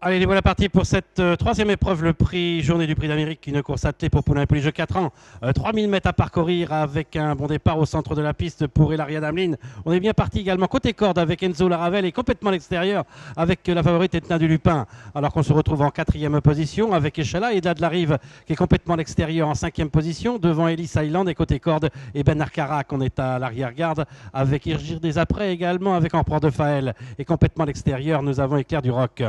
Allez, les voilà partis pour cette troisième épreuve, le prix Journée du Prix d'Amérique, une course attelée pour poulains et poulies de 4 ans. 3000 mètres à parcourir avec un bon départ au centre de la piste pour Hilaria Damlin. On est bien parti également côté corde avec Enzo Laravel et complètement à l'extérieur avec la favorite Etna du Lupin. Alors qu'on se retrouve en quatrième position avec Échala et de la Rive qui est complètement à l'extérieur en cinquième position devant Ellis Island et côté corde et Ben Arcarac. On est à l'arrière-garde avec Irgir des Après également avec Empereur de Faël et complètement à l'extérieur nous avons Éclair du Roc.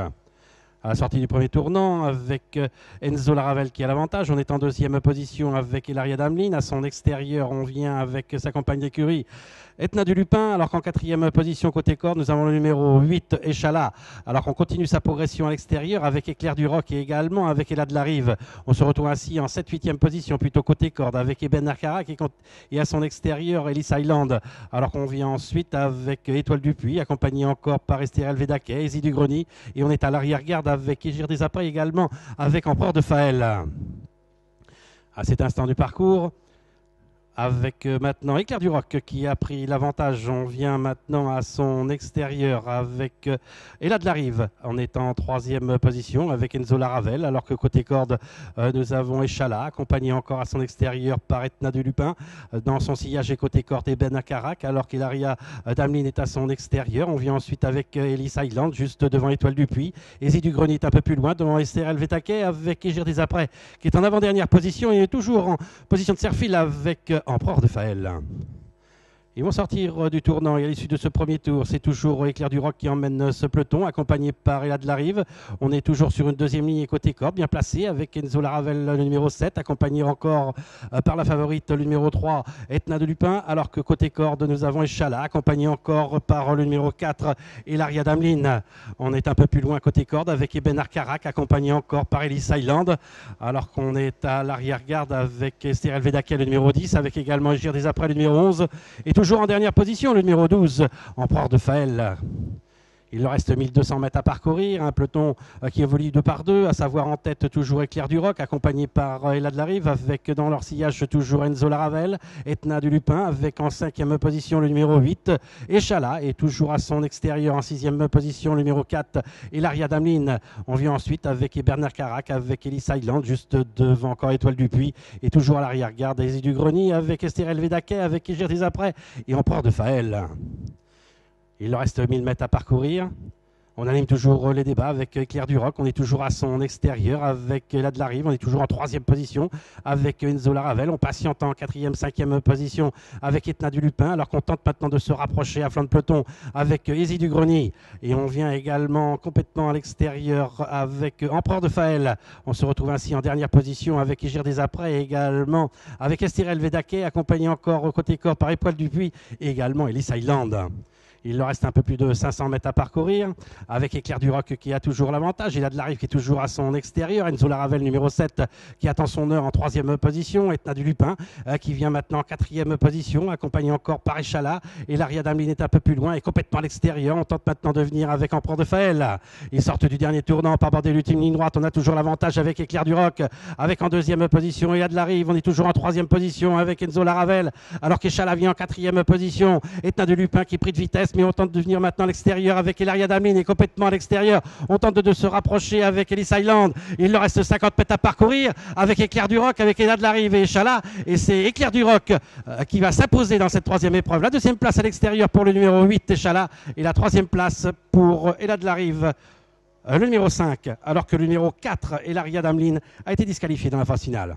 À la sortie du premier tournant avec Enzo Laravel qui a l'avantage. On est en deuxième position avec Hilaria Damlin. À son extérieur, on vient avec sa compagne d'écurie Etna du Lupin. Alors qu'en quatrième position côté corde, nous avons le numéro 8, Échala. Alors qu'on continue sa progression à l'extérieur avec Éclair du Roc et également avec Ella de la Rive. On se retrouve ainsi en 7-8e position plutôt côté corde avec Eben Arcarac et à son extérieur Ellis Island. Alors qu'on vient ensuite avec Étoile du Puy, accompagné encore par Estérel Védaquet, Easy du Greny. Et on est à l'arrière-garde avec Égir des Après également avec Empereur de Faël. À cet instant du parcours, avec maintenant Éclair du Roc qui a pris l'avantage. On vient maintenant à son extérieur avec Ella de la Rive. On est en troisième position avec Enzo Laravel, alors que côté corde, nous avons Échala, accompagné encore à son extérieur par Etna du Lupin. Dans son sillage et côté corde, et Ben Arcarac, alors qu'Hilaria Damlin est à son extérieur. On vient ensuite avec Ellis Island, juste devant Étoile du Puy. Easy du Greny est un peu plus loin, devant Estérel Vétaquet, avec Égir des Après, qui est en avant-dernière position et est toujours en position de serre-file avec Empereur de Faël. Ils vont sortir du tournant et à l'issue de ce premier tour, c'est toujours Éclair du Roc qui emmène ce peloton, accompagné par Ella de la Rive. On est toujours sur une deuxième ligne côté corde, bien placé, avec Enzo Laravel, le numéro 7, accompagné encore par la favorite, le numéro 3, Etna de Lupin, alors que côté corde, nous avons Échala, accompagné encore par le numéro 4, Hilaria Damlin. On est un peu plus loin côté corde, avec Eben Arcarac, accompagné encore par Ellis Island, alors qu'on est à l'arrière-garde avec Estérel Védaquet, le numéro 10, avec également Égir des Après, le numéro 11, et toujours en dernière position, le numéro 12, Empereur de Faël. Il leur reste 1200 mètres à parcourir, un peloton qui évolue deux par deux, à savoir en tête toujours Éclair du Roc, accompagné par Ella de la Rive, avec dans leur sillage toujours Enzo Laravel, Etna du Lupin, avec en cinquième position le numéro 8, Échala, et toujours à son extérieur en sixième position le numéro 4, Hilaria Damlin. On vient ensuite avec Eben Arcarac, avec Ellis Island, juste devant encore Étoile du Puy, et toujours à l'arrière-garde Easy du Greny, avec Estérel Védaquet, avec Égir des Après, et Empereur de Faël. Il leur reste 1000 mètres à parcourir. On anime toujours les débats avec Éclair du Roc. On est toujours à son extérieur avec Ella de la Rive. On est toujours en troisième position avec Enzo Laravel. On patiente en quatrième, cinquième position avec Etna du Lupin. Alors qu'on tente maintenant de se rapprocher à flanc de peloton avec Easy du Greny. Et on vient également complètement à l'extérieur avec Empereur de Faël. On se retrouve ainsi en dernière position avec Égir des Après et également avec Estérel Védaquet, accompagné encore au côté corps par Étoile du Puy et également Ellis Island. Il leur reste un peu plus de 500 mètres à parcourir avec Éclair du Roc qui a toujours l'avantage. Il a de la Rive qui est toujours à son extérieur. Enzo Laravel, numéro 7, qui attend son heure en troisième position. Etna du Lupin qui vient maintenant en quatrième position, accompagné encore par Échala. Et Hilaria Damlin est un peu plus loin et complètement à l'extérieur. On tente maintenant de venir avec Empereur de Faël. Ils sortent du dernier tournant par bord de l'ultime ligne droite. On a toujours l'avantage avec Éclair du Roc, avec en deuxième position. Il y a de la Rive. On est toujours en troisième position avec Enzo Laravel, alors qu'Échala vient en quatrième position. Etna du Lupin qui est pris de vitesse, mais on tente de venir maintenant à l'extérieur avec Hilaria Damlin et complètement à l'extérieur. On tente de se rapprocher avec Ellis Island. Il leur reste 50 mètres à parcourir avec Éclair du Roc, avec Ella de la Rive et Échala. Et c'est Éclair du Roc qui va s'imposer dans cette troisième épreuve. La deuxième place à l'extérieur pour le numéro 8, Échala. Et la troisième place pour Ella de la Rive, le numéro 5. Alors que le numéro 4, Hilaria Damlin, a été disqualifié dans la phase finale.